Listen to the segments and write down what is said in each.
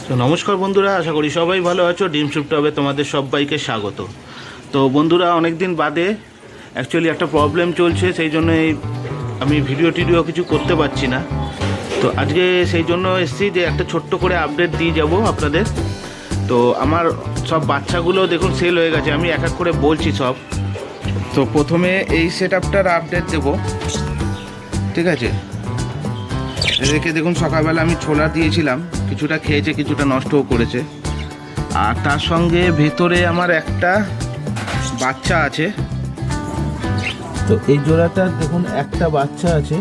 তো নমস্কার বন্ধুরা, আশা করি সবাই ভালো আছো। ডিম স্যুপ টবে তোমাদের সবাইকে স্বাগত। তো বন্ধুরা, অনেক দিন বাদে অ্যাকচুয়ালি একটা প্রবলেম চলছে, সেই জন্য আমি ভিডিও কিছু করতে পারছি না। তো আজকে সেই জন্য এসেছি যে একটা ছোট্ট করে আপডেট দিয়ে যাব আপনাদের। তো আমার সব বাচ্চাগুলো দেখুন সেল হয়ে গেছে, আমি এক এক করে বলছি সব। তো প্রথমে এই সেট আপটার আপডেট দেবো, ঠিক আছে? এদেরকে দেখুন সকালবেলা আমি ছোলা দিয়েছিলাম, কিছুটা খেয়েছে, কিছুটা নষ্টও করেছে। আর তার সঙ্গে ভেতরে আমার একটা বাচ্চা আছে। তো এই জোড়াটা দেখুন একটা বাচ্চা আছে,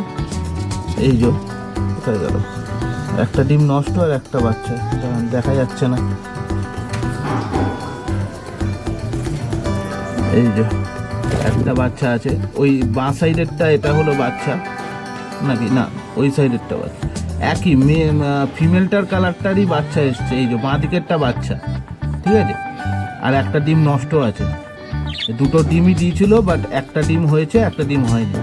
এই যে কোথায় গেল, একটা ডিম নষ্ট আর একটা বাচ্চা দেখা যাচ্ছে না, এই যে একটা বাচ্চা আছে। ওই বাঁ সাইডেরটা এটা হলো বাচ্চা নাকি না, ওই সাইডেরটা বাচ্চা, একই মেয়ে ফিমেলটার কালারটারই বাচ্চা এসছে, এই যে বাঁ দিকেরটা বাচ্চা, ঠিক আছে? আর একটা ডিম নষ্ট আছে, দুটো ডিমই দিয়েছিল, বাট একটা ডিম হয়েছে, একটা ডিম হয়নি।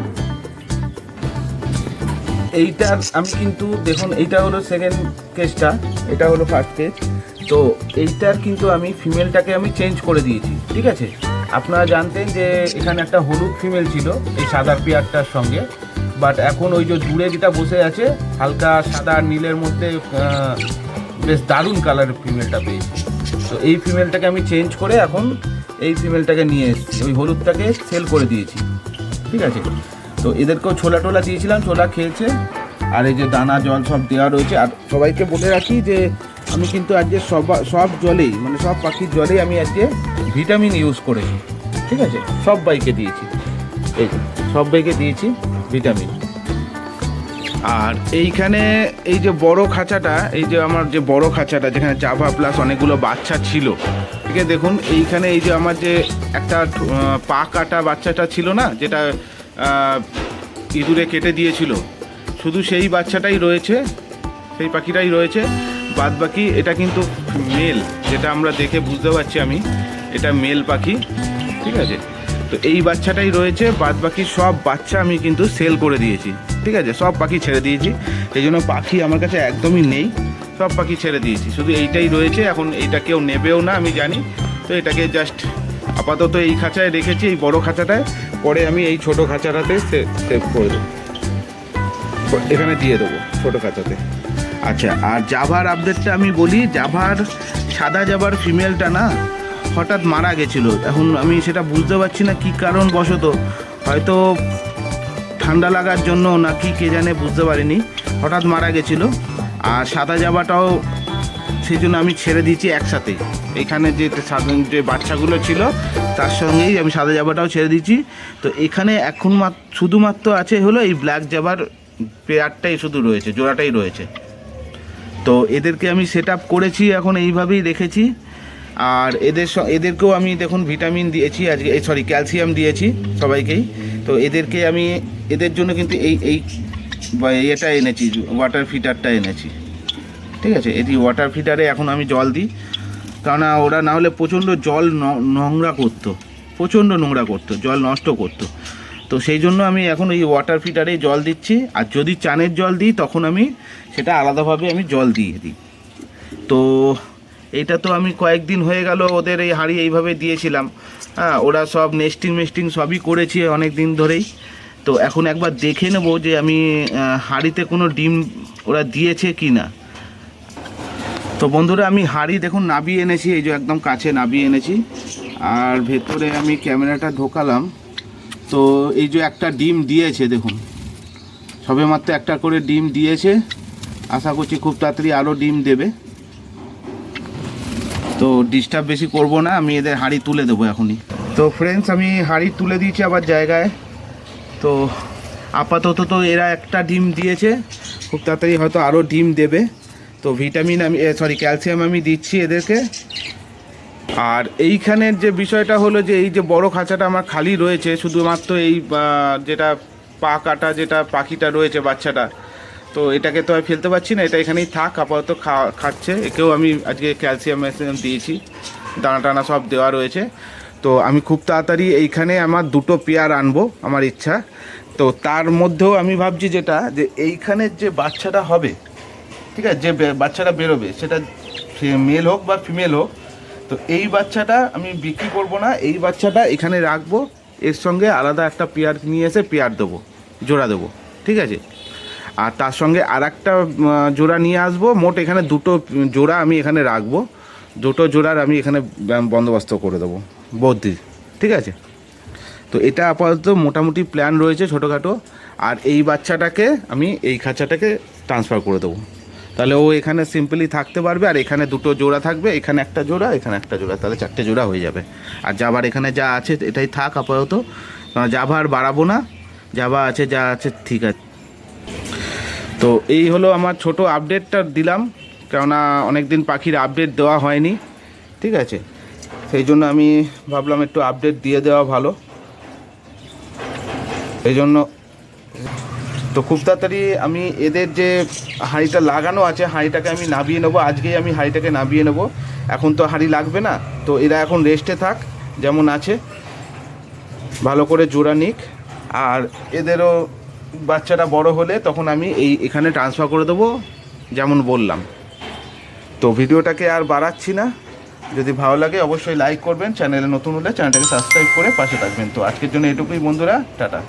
এইটার আমি কিন্তু দেখুন, এইটা হলো সেকেন্ড কেসটা, এটা হলো ফার্স্ট কেস। তো এইটার কিন্তু আমি ফিমেলটাকে আমি চেঞ্জ করে দিয়েছি, ঠিক আছে? আপনারা জানতেন যে এখানে একটা হলুদ ফিমেল ছিল এই সাদা পেয়ারটার সঙ্গে, বাট এখন ওই যে দূরে যেটা বসে আছে হালকা সাদা আর নীলের মধ্যে বেশ দারুণ কালারের ফিমেলটা পেয়েছি। তো এই ফিমেলটাকে আমি চেঞ্জ করে এখন এই ফিমেলটাকে নিয়ে এসেছি, ওই হলুদটাকে সেল করে দিয়েছি, ঠিক আছে? তো এদেরকেও ছোলা টোলা দিয়েছিলাম, ছোলা খেয়েছে, আর এই যে দানা জল সব দেওয়া রয়েছে। আর সবাইকে বলে রাখি যে আমি কিন্তু আজকে সব জলেই, মানে সব পাখির জলেই আমি আজকে ভিটামিন ইউজ করেছি, ঠিক আছে? সবাইকে দিয়েছি, এই যে সবাইকে দিয়েছি ভিটামিন। আর এইখানে এই যে বড় খাঁচাটা, এই যে আমার যে বড় খাঁচাটা যেখানে জাভা প্লাস অনেকগুলো বাচ্চা ছিল, ঠিক আছে? দেখুন এইখানে এই যে আমার যে একটা পা কাটা বাচ্চাটা ছিল না, যেটা ইঁদুরে কেটে দিয়েছিল, শুধু সেই বাচ্চাটাই রয়েছে, সেই পাখিটাই রয়েছে। বাদ বাকি এটা কিন্তু মেল, যেটা আমরা দেখে বুঝতে পারছি আমি, এটা মেল পাখি, ঠিক আছে? তো এই বাচ্চাটাই রয়েছে, বাদ বাকি সব বাচ্চা আমি কিন্তু সেল করে দিয়েছি, ঠিক আছে? সব পাখি ছেড়ে দিয়েছি, এই জন্য পাখি আমার কাছে একদমই নেই, সব পাখি ছেড়ে দিয়েছি, শুধু এইটাই রয়েছে। এখন এইটা কেউ নেবেও না আমি জানি, তো এটাকে জাস্ট আপাতত এই খাঁচায় রেখেছি, এই বড় খাঁচাটায়। পরে আমি এই ছোটো খাঁচাটাতে সেভ করে দেবো, এখানে দিয়ে দেবো ছোটো খাঁচাতে। আচ্ছা, আর জাভার আপডেটটা আমি বলি। জাভার সাদা জাভার ফিমেলটা না হঠাৎ মারা গেছিলো, এখন আমি সেটা বুঝতে পারছি না কী কারণ বশত, হয়তো ঠান্ডা লাগার জন্য না কি কে জানে, বুঝতে পারিনি, হঠাৎ মারা গেছিলো। আর সাদা জাভাটাও সেই জন্য আমি ছেড়ে দিয়েছি একসাথে, এখানে যে বাচ্চাগুলো ছিল তার সঙ্গেই আমি সাদা জাভাটাও ছেড়ে দিয়েছি। তো এখানে এখন শুধুমাত্র আছে হলো এই ব্ল্যাক জাভার পেয়ারটাই শুধু রয়েছে, জোড়াটাই রয়েছে। তো এদেরকে আমি সেট আপ করেছি, এখন এইভাবেই রেখেছি। আর এদেরকেও আমি দেখুন ভিটামিন দিয়েছি আজকে, ক্যালসিয়াম দিয়েছি সবাইকেই। তো এদেরকে আমি এদের জন্য কিন্তু এটা এনেছি, ওয়াটার ফিটারটা এনেছি, ঠিক আছে? এটি ওয়াটার ফিটারে এখন আমি জল দিই, কেননা ওরা না হলে প্রচণ্ড জল নোংরা করতো, প্রচণ্ড নোংরা করতো, জল নষ্ট করতো। তো সেই জন্য আমি এখন এই ওয়াটার ফিটারেই জল দিচ্ছি। আর যদি চানের জল দিই তখন আমি সেটা আলাদাভাবে আমি জল দিয়ে দিই। তো এইটা তো আমি কয়েকদিন হয়ে গেল ওদের এই হাঁড়ি এইভাবে দিয়েছিলাম, হ্যাঁ, ওরা সব নেস্টিং সবই করেছি অনেক দিন ধরেই। তো এখন একবার দেখে নেব যে আমি হাঁড়িতে কোনো ডিম ওরা দিয়েছে কি না। তো বন্ধুরা, আমি হাঁড়ি দেখুন নাবিয়ে এনেছি, এই যে একদম কাছে নাবিয়ে এনেছি। আর ভেতরে আমি ক্যামেরাটা ঢোকালাম, তো এই যে একটা ডিম দিয়েছে দেখুন, সবেমাত্র একটা করে ডিম দিয়েছে, আশা করছি খুব তাড়াতাড়ি আরও ডিম দেবে। তো ডিস্টার্ব বেশি করব না, আমি এদের হাঁড়ি তুলে দেবো এখনই। তো ফ্রেন্ডস, আমি হাঁড়ি তুলে দিয়েছি আবার জায়গায়। তো আপাতত তো এরা একটা ডিম দিয়েছে, খুব তাড়াতাড়ি হয়তো আরও ডিম দেবে। তো ভিটামিন ক্যালসিয়াম আমি দিচ্ছি এদেরকে। আর এইখানের যে বিষয়টা হলো যে এই যে বড় খাঁচাটা আমার খালি রয়েছে, শুধুমাত্র এই যেটা পা কাটা যেটা পাখিটা রয়েছে বাচ্চাটা, তো এটাকে তো আমি ফেলতে পারছি না, এটা এখানেই থাক, আপাতত খাচ্ছে। একেও আমি আজকে ক্যালসিয়াম দিয়েছি, দানা টানা সব দেওয়া রয়েছে। তো আমি খুব তাড়াতাড়ি এইখানে আমার দুটো পেয়ার আনবো, আমার ইচ্ছা। তো তার মধ্যেও আমি ভাবছি যেটা যে এইখানের যে বাচ্চাটা হবে, ঠিক আছে, যে বাচ্চাটা বেরোবে সেটা মেল হোক বা ফিমেল হোক, তো এই বাচ্চাটা আমি বিক্রি করব না, এই বাচ্চাটা এখানে রাখবো, এর সঙ্গে আলাদা একটা পেয়ার নিয়ে এসে পেয়ার দেবো, জোড়া দেবো, ঠিক আছে। আর তার সঙ্গে আর একটা জোড়া নিয়ে আসবো, মোট এখানে দুটো জোড়া আমি এখানে রাখবো, দুটো জোড়ার আমি এখানে বন্দোবস্ত করে দেবো বৌদি, ঠিক আছে। তো এটা আপাতত মোটামুটি প্ল্যান রয়েছে ছোটোখাটো। আর এই বাচ্চাটাকে আমি এই খাঁচাটাকে ট্রান্সফার করে দেবো, তাহলে ও এখানে সিম্পলি থাকতে পারবে। আর এখানে দুটো জোড়া থাকবে, এখানে একটা জোড়া, এখানে একটা জোড়া, তাহলে 4টে জোড়া হয়ে যাবে। আর জাভার এখানে যা আছে এটাই থাক আপাতত, জাভা আর বাড়াবো না, জাভা আছে যা আছে ঠিক আছে। তো এই হলো আমার ছোট আপডেটটা দিলাম, কেননা অনেক দিন পাখির আপডেট দেওয়া হয়নি, ঠিক আছে। সেই জন্য আমি ভাবলাম একটু আপডেট দিয়ে দেওয়া ভালো, এই জন্য। তো খুব তাড়াতাড়ি আমি এদের যে হাঁড়িটা লাগানো আছে, হাঁড়িটাকে আমি নামিয়ে নেবো, আজকেই আমি হাঁড়িটাকে নামিয়ে নেবো। এখন তো হাঁড়ি লাগবে না, তো এরা এখন রেস্টে থাক যেমন আছে, ভালো করে জোড়া নিক। আর এদেরও বাচ্চাটা বড় হলে তখন আমি এখানে ট্রান্সফার করে দেবো যেমন বললাম। তো ভিডিওটাকে আর বাড়াচ্ছি না, যদি ভালো লাগে অবশ্যই লাইক করবেন, চ্যানেলে নতুন হলে চ্যানেলটাকে সাবস্ক্রাইব করে পাশে থাকবেন। তো আজকের জন্য এটুকুই বন্ধুরা, টাটা।